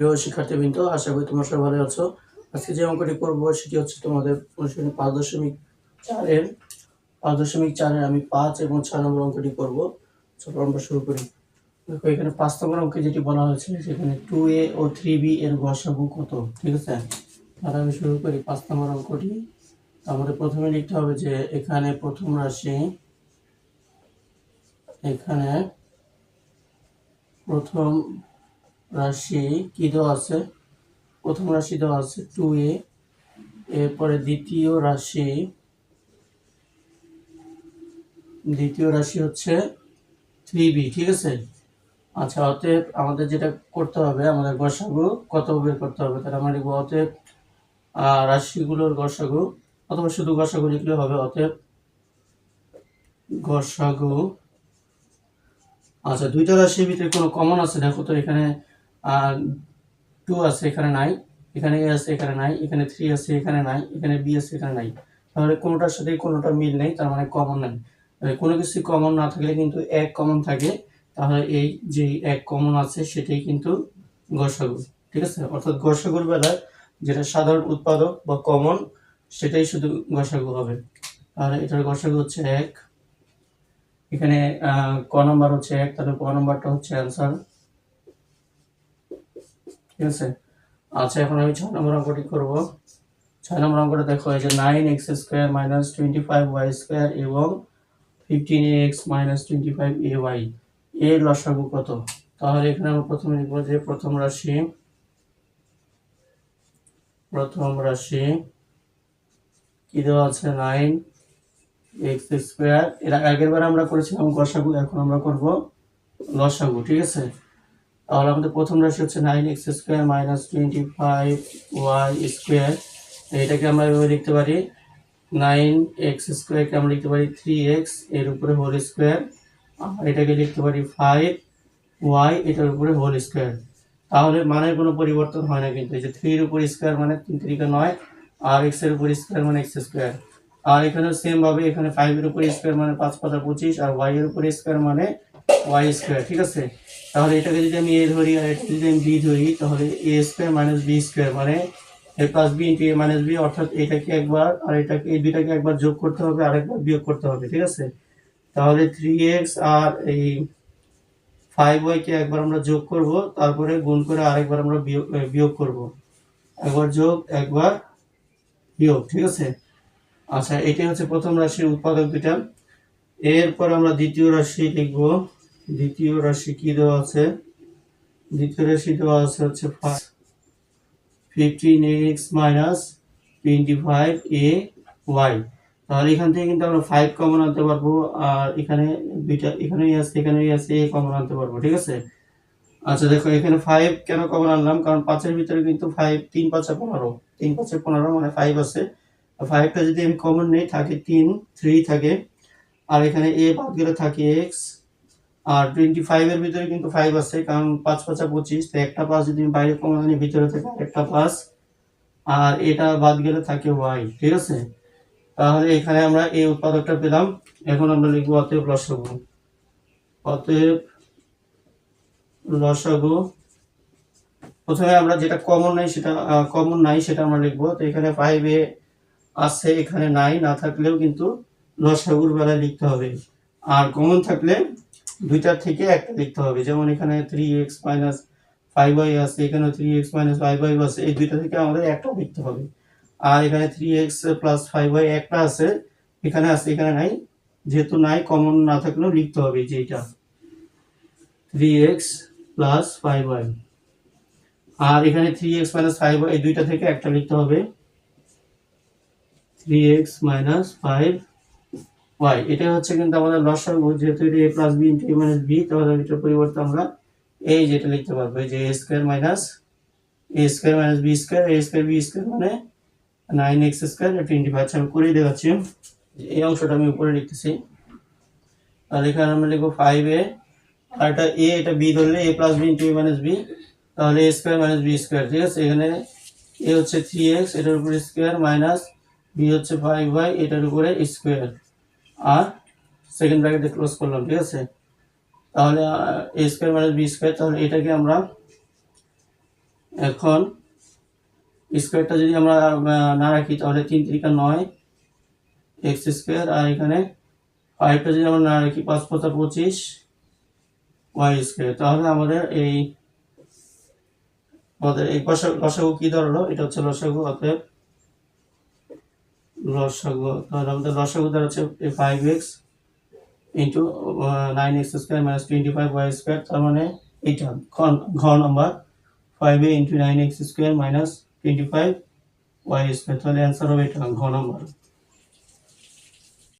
প্রিয় শিক্ষার্থীবৃন্দ, আশা করি তোমরা সবাই ভালো আছো। আজকে যে অঙ্কটি করব সেটি হচ্ছে তোমাদের অনুশীলনী 5.4 এর আমি 5 এবং 6 নম্বর অঙ্কটি করব। চলো আমরা শুরু করি। দেখো এখানে 5 নম্বর অঙ্কে যেটি বলা হয়েছে সেখানে 2a ও 3b এর গসাগু কত, ঠিক আছে। তাহলে আমি শুরু করি 5 নম্বর অঙ্কটি। আমাদের প্রথমে লিখতে হবে যে এখানে প্রথম রাশি, এখানে প্রথম রাশি কি দেওয়া আছে, প্রথম রাশি দেওয়া আছে 2a, এরপরে দ্বিতীয় রাশি হচ্ছে 3b, ঠিক আছে। আচ্ছা, অতএব আমাদের যেটা করতে হবে, আমাদের গসাগু কত বের করতে হবে। তাহলে আমরা লিখবো অতএব রাশিগুলোর গসাগু, অথবা শুধু গসাগু লিখলে হবে। অতএব গসাগু, আচ্ছা দুইটা রাশির ভিতরে কোনো কমন আছে দেখো তো। এখানে 2 আছে, এখানে নাই। এখানে a আছে, এখানে নাই। এখানে 3 আছে, এখানে নাই। এখানে b আছে, এখানে নাই। তাহলে কোনোটার সাথে কোনোটা মিল নেই, তার মানে কমন নাই। কোনো কিছু কমন না থাকলে কিন্তু এক কমন থাকে, তাহলে এই যে এক কমন আছে সেটাই কিন্তু গসাগু, ঠিক আছে। অর্থাৎ গসাগুর বেলায় যেটা সাধারণ উৎপাদক বা কমন সেটাই শুধু গসাগু হবে। তাহলে এটার গসাগু হচ্ছে 1। এখানে ক নাম্বার হচ্ছে 1, তাহলে ক নাম্বারটা হচ্ছে অ্যান্সার, ঠিক আছে। আচ্ছা, এখন আমি 6 নম্বর অঙ্কটি করব। 6 নম্বর অঙ্কটা দেখো, এই যে 9x square minus 25y square এবং 15x মাইনাস 25ay এর লসাগু কত। তাহলে এখানে আমরা প্রথমে লিখব যে প্রথম রাশি কি দেওয়া আছে, 9x স্কয়ার। এর আগের বার আমরা করেছিলাম গসাগু, এখন আমরা করব লসাগু, ঠিক আছে। তাহলে আমাদের প্রথম রাশি হচ্ছে 9x square minus 25y square. এটাকে আমরা এভাবে লিখতে পারি, 9x স্কয়ারকে আমরা লিখতে পারি 3x এর উপরে হোল স্কয়ার, আর এটাকে লিখতে পারি 5y এটার উপরে হোল স্কয়ার। তাহলে মানের কোনো পরিবর্তন হয় না কিন্তু। এই যে 3 এর উপর স্কয়ার মানে 3 3 9, আর x এর উপর স্কয়ার মানে x স্কয়ার। আর এখানে সেম ভাবে এখানে 5 এর উপর স্কয়ার মানে 5 5 25, আর y এর উপর স্কয়ার মানে y স্কয়ার, ঠিক আছে। তাহলে এটাকে যদি আমি a ধরি আর এটাকে যদি আমি b ধরি, তাহলে a square minus b square মানে a plus b into a minus b, অর্থাৎ এটাকে একবার আর এটাকে, এই দুটাকে একবার যোগ করতে হবে আর একবার বিয়োগ করতে হবে, ঠিক আছে। তাহলে 3x আর এই 5y কে একবার আমরা যোগ করব, তারপরে গুণ করে আরেকবার আমরা বিয়োগ করব। একবার যোগ একবার বিয়োগ, ঠিক আছে। আচ্ছা, এটাই হচ্ছে প্রথম রাশির উৎপাদক দুটা। এরপর আমরা দ্বিতীয় রাশি লিখব। দ্বিতীয় রাশি কি দেওয়া আছে, দ্বিতীয় রাশি দেওয়া আছে হচ্ছে 15x মাইনাস 25ay। তাহলে এখান থেকে কিন্তু আমরা 5 কমন আনতে পারবো, আর এখানে দুইটা এখানেই আছে, এখানেই আছে, a কমন আনতে পারবো, ঠিক আছে। আচ্ছা দেখো, এখানে 5 কেন কমন আনলাম, কারণ 5 এর ভিতরে কিন্তু 5 3 5 15, 3 5 15 মানে 5 আছে। 5টা যদি আমি কমন নেই, থাকে 3 থাকে, আর এখানে a বাদ গেলে থাকে x। আর 25 এর ভিতরে কিন্তু 5 আছে, কারণ 5 5 25, তো একটা 5 যদি আমি বাইরে কমন আনি, ভিতরে থাকে আরেকটা 5, আর এটা বাদ গেলে থাকে y, ঠিক আছে। তাহলে এখানে আমরা এই উৎপাদকটা পেলাম। এখন আমরা লিখব অতএব লসাগু। অতএব লসাগু, প্রথমে আমরা যেটা কমন নাই সেটা আমরা লিখবো। তো এখানে 5a আছে, এখানে নাই, না থাকলেও কিন্তু লসাগুর বেলায় লিখতে হবে। আর কমন থাকলে দুইটার থেকে একটা লিখতে হবে। যেমন এখানে 3x মাইনাস 5y আছে, এখানে 3x মাইনাস 5y আছে, এই দুইটা থেকে আমাদের একটা লিখতে হবে। আর এখানে 3x প্লাস 5y একটা আছে, এখানে আছে, এখানে নাই। যেহেতু নাই, কমন না থাকলেও লিখতে হবে যে এটা 3x প্লাস 5y। আর এখানে 3x মাইনাস 5y, এই দুইটা থেকে একটা লিখতে হবে, 3x মাইনাস 5y। এটা হচ্ছে কিন্তু আমাদের লসাগু। যেহেতু এটা a plus b into a minus b, তাহলে এটার পরিবর্তে আমরা এই যেটা লিখতে পারবো, এই যে a square minus b square, a square b square মানে 9x স্কয়ার 25। আমি করেই দেখাচ্ছি, এই অংশটা আমি উপরে লিখতেছি। আর এখানে আমরা লিখবো 5a, আর এটা a, এটা b ধরলে a plus b into a minus b, তাহলে a square minus b square, ঠিক আছে। এখানে a হচ্ছে 3x এটার উপরে স্কয়ার, মাইনাস b হচ্ছে 5y এটার উপরে স্কয়ার, আর সেকেন্ড ব্র্যাকেটে ক্লোজ করলাম, ঠিক আছে। তাহলে a square minus b square, তাহলে এটাকে আমরা এখন স্কোয়ারটা যদি আমরা না রাখি তাহলে 3 3 9 এক্স স্কোয়ার, আর এখানে 5টা যদি আমরা না রাখি 5 5 25 ওয়াই স্কোয়ার। তাহলে আমাদের এই লসাগু কি ধরলো, এটা হচ্ছে লসাগু। অতএব লসাগু, তাহলে আমাদের লসাগু দাঁড়াচ্ছে 5x into 9x square minus 25y square. তার মানে এইটা ঘ number 5a into 9x square minus 25y square. তাহলে অ্যান্সার হবে এটা ঘ নাম্বার।